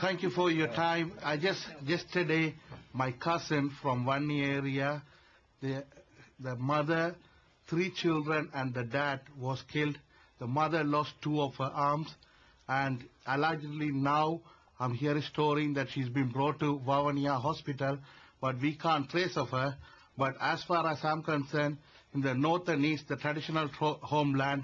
Thank you for your time. Yesterday, my cousin from one area, the mother, 3 children, and the dad was killed. The mother lost 2 of her arms, and allegedly now I'm hearing a story that she's been brought to Vavaniya Hospital, but we can't trace of her. But as far as I'm concerned, in the north and east, the traditional homeland,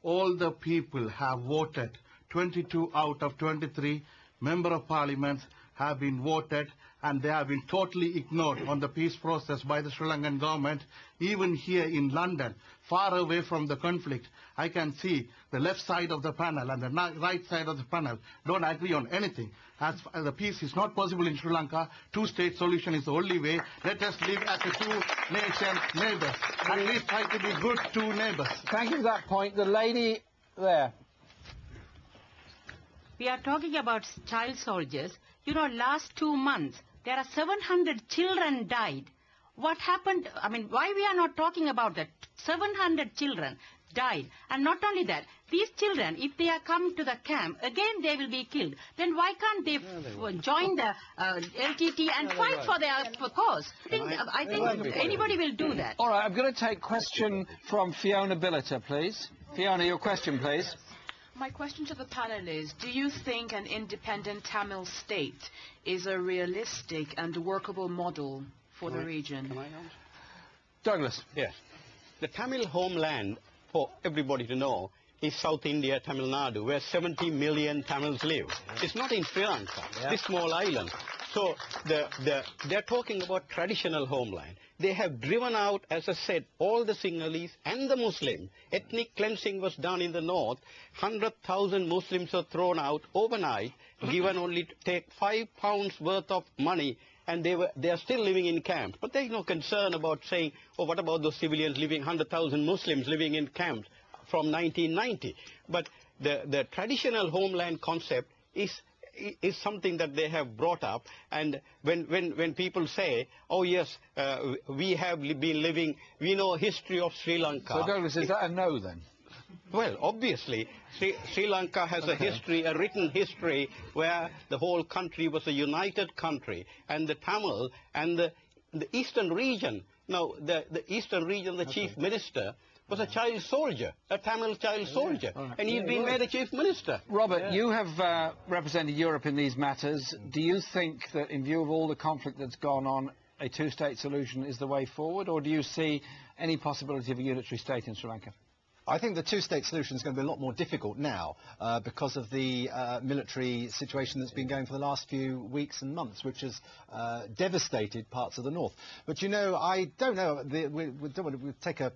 all the people have voted. 22 out of 23 member of parliament have been voted, and they have been totally ignored on the peace process by the Sri Lankan government. Even here in London, far away from the conflict, I can see the left side of the panel and the right side of the panel don't agree on anything. As the peace is not possible in Sri Lanka, 2-state solution is the only way. Let us live as a 2-nation neighbors. At least try to be good 2 neighbors. Thank you for that point. The lady there. We are talking about child soldiers. You know, last 2 months, there are 700 children died. What happened? I mean, why we are not talking about that? 700 children died. And not only that, these children, if they are come to the camp, again they will be killed. Then why can't they join the LTTE and fight for their cause? I think anybody will do that. All right, I'm going to take question from Fiona Billiter, please. Fiona, your question, please. My question to the panel is, do you think an independent Tamil state is a realistic and workable model for the region? Can I answer? Douglas. Yes. The Tamil homeland, for everybody to know, is South India, Tamil Nadu, where 70 million Tamils live. It's not in Sri Lanka, this small island. So they're talking about traditional homeland. They have driven out, as I said, all the Sinhalese and the Muslims. Ethnic cleansing was done in the north. 100,000 Muslims were thrown out overnight, given only to take £5 worth of money, and they are still living in camps. But there is no concern about saying, oh, what about those civilians living, 100,000 Muslims living in camps from 1990? But the traditional homeland concept is something that they have brought up, and when people say, oh yes, we have been living, we know history of Sri Lanka. So Douglas, is that a no then? Well, obviously, Sri Lanka has a history, a written history, where the whole country was a united country, and the Tamil and the eastern region, now the eastern region, the chief minister was a child soldier, a Tamil child soldier, and he's been made a chief minister. Robert, you have represented Europe in these matters. Do you think that in view of all the conflict that's gone on, a 2-state solution is the way forward, or do you see any possibility of a unitary state in Sri Lanka? I think the 2-state solution is going to be a lot more difficult now because of the military situation that's been going for the last few weeks and months, which has devastated parts of the north. But, you know, I don't know, we don't want to take a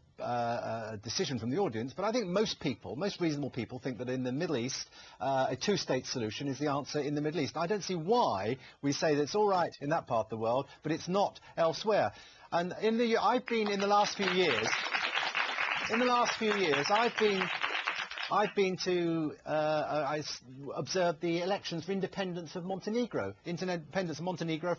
decision from the audience, but I think most people, most reasonable people, think that in the Middle East, a 2-state solution is the answer in the Middle East. I don't see why we say that it's all right in that part of the world, but it's not elsewhere. And I've been in the last few years... I've been to I observed the elections for independence of Montenegro,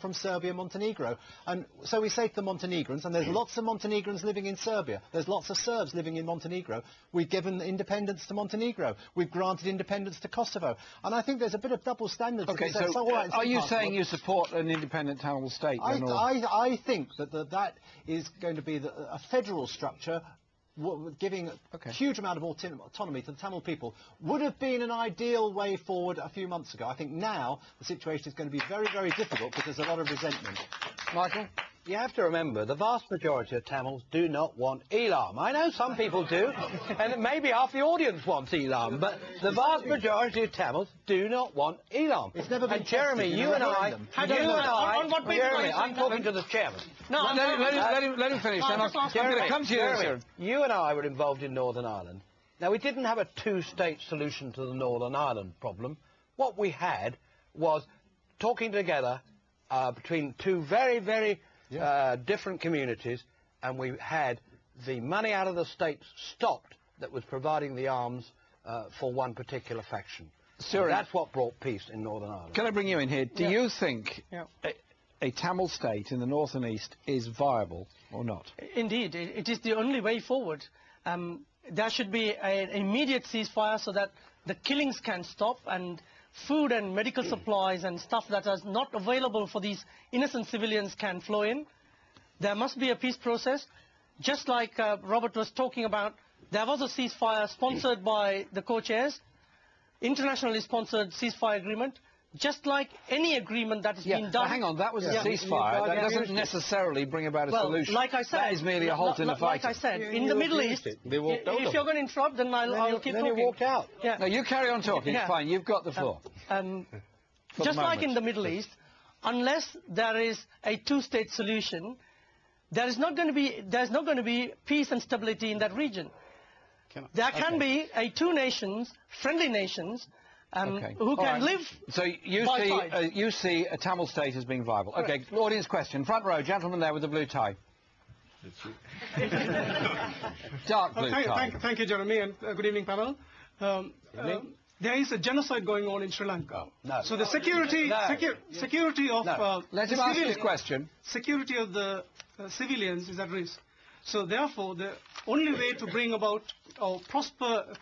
from Serbia, Montenegro. And so we say to the Montenegrins, and there's lots of Montenegrins living in Serbia, there's lots of Serbs living in Montenegro, we've given independence to Montenegro, we've granted independence to Kosovo. And I think there's a bit of double standards. Okay, so are you saying you support an independent Tamil state? I think that is going to be a federal structure, giving a huge amount of autonomy to the Tamil people, would have been an ideal way forward a few months ago. I think now the situation is going to be very, very difficult because there's a lot of resentment. Michael? You have to remember, the vast majority of Tamils do not want Elam. I know some people do, and maybe half the audience wants Elam, but the vast majority of Tamils do not want Elam. It's never been Jeremy, you and I, Jeremy, I'm talking to the chairman. No, let him finish. Then I'm going to come to you. Jeremy, you and I were involved in Northern Ireland. Now, we didn't have a 2-state solution to the Northern Ireland problem. What we had was talking together between 2 very, very different communities, and we had the money out of the states stopped that was providing the arms for one particular faction. So that's what brought peace in Northern Ireland. Can I bring you in here? Do you think a Tamil state in the north and east is viable or not? Indeed, it is the only way forward. There should be an immediate ceasefire so that the killings can stop, and food and medical supplies and stuff that is not available for these innocent civilians can flow in. There must be a peace process. Just like Robert was talking about, there was a ceasefire sponsored by the co-chairs, internationally sponsored ceasefire agreement. Just like any agreement that has been done... Hang on, that was a ceasefire. That doesn't necessarily bring about a solution. Like I said... That is merely a halt in the fighting. Like I said, in the Middle East... They walked out. If you're going to interrupt, then I'll keep talking. Then you walked out. Yeah. No, you carry on talking. It's fine. You've got the floor. Just like in the Middle East, unless there is a two-state solution, there's not going to be peace and stability in that region. There can be two nations, friendly nations, who can live. So you see a Tamil state as being viable. Okay, audience question. Front row, gentleman there with the blue tie. Dark blue tie. Thank you, Jeremy, and good evening, panel. There is a genocide going on in Sri Lanka. So the security of let him ask his question. Security of the civilians is at risk. So therefore, the only way to bring about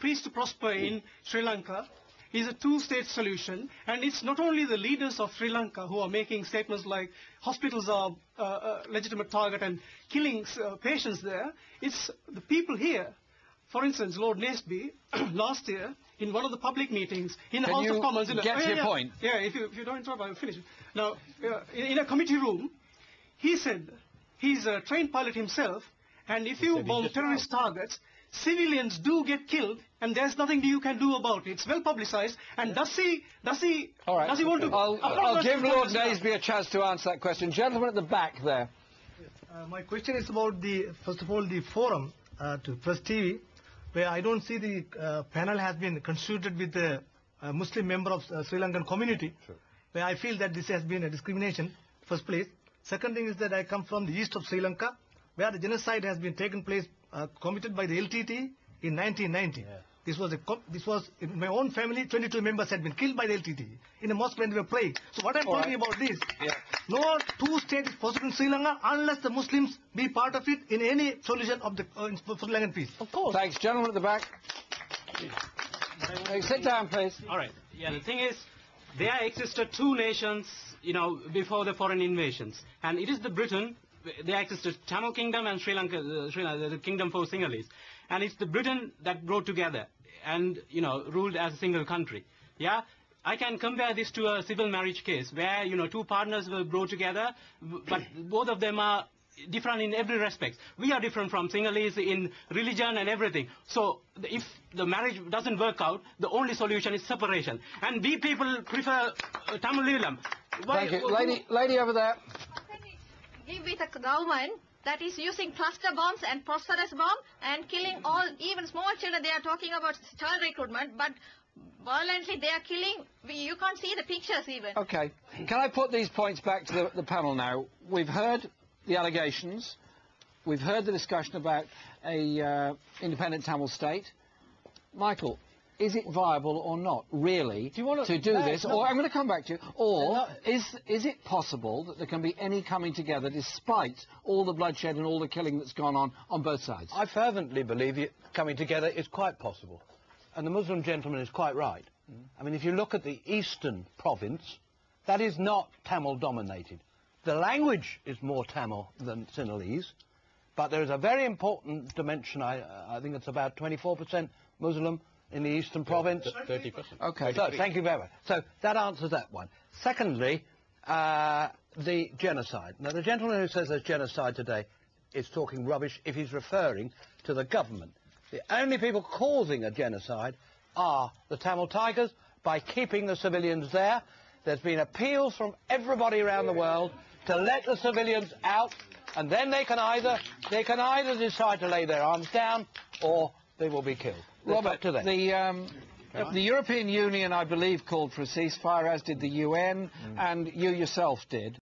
peace to prosper in Sri Lanka is a two-state solution, and it's not only the leaders of Sri Lanka who are making statements like hospitals are a legitimate target and killing patients there. It's the people here. For instance, Lord Naseby, last year, in one of the public meetings in the House of Commons... Get to your point. Yeah, if you don't interrupt, I'll finish. Now, in a committee room, he said he's a trained pilot himself, and if you bomb terrorist targets, civilians do get killed, and there's nothing you can do about it. It's well publicized. And does he want to... I'll give Lord Naseby a chance to answer that question. Gentleman at the back there. My question is about first of all, the forum to PressTV, where I don't see the panel has been constituted with a Muslim member of Sri Lankan community, where I feel that this has been a discrimination, first place. Second thing is that I come from the east of Sri Lanka, where the genocide has been taken place, committed by the LTTE in 1990. This was in my own family, 22 members had been killed by the LTTE in a mosque when they were praying. So what I'm talking about this, no two-state is possible in Sri Lanka unless the Muslims be part of it in any solution of the Sri Lankan peace. Of course. Thanks. Gentleman at the back. Sit down, please. All right. Yeah, the thing is, there existed two nations, before the foreign invasions. And it is the Britain, there existed Tamil Kingdom and Sri Lanka, the Kingdom for Sinhalese. And it's the Britain that brought together and, ruled as a single country. Yeah? I can compare this to a civil marriage case where, two partners were brought together, but both of them are different in every respect. We are different from Sinhalese in religion and everything. So if the marriage doesn't work out, the only solution is separation. And we people prefer Tamilism. Thank you. Lady over there. Give with a government that is using cluster bombs and phosphorus bomb and killing all, even small children. They are talking about child recruitment, but violently they are killing. You can't see the pictures even. Okay. Can I put these points back to the panel now? We've heard the allegations. We've heard the discussion about a independent Tamil state. Michael, is it viable or not, really, to do this? Or I'm going to come back to you. Or is it possible that there can be any coming together despite all the bloodshed and all the killing that's gone on both sides? I fervently believe coming together is quite possible. And the Muslim gentleman is quite right. I mean, if you look at the eastern province, that is not Tamil-dominated. The language is more Tamil than Sinhalese, but there is a very important dimension, I think it's about 24% Muslim in the eastern province. 30%. Okay, so thank you very much. So that answers that one. Secondly, the genocide. Now, the gentleman who says there's genocide today is talking rubbish if he's referring to the government. The only people causing a genocide are the Tamil Tigers by keeping the civilians there. There's been appeals from everybody around the world to let the civilians out, and then they can either decide to lay their arms down or they will be killed. Robert, the European Union, I believe, called for a ceasefire, as did the UN, and you yourself did.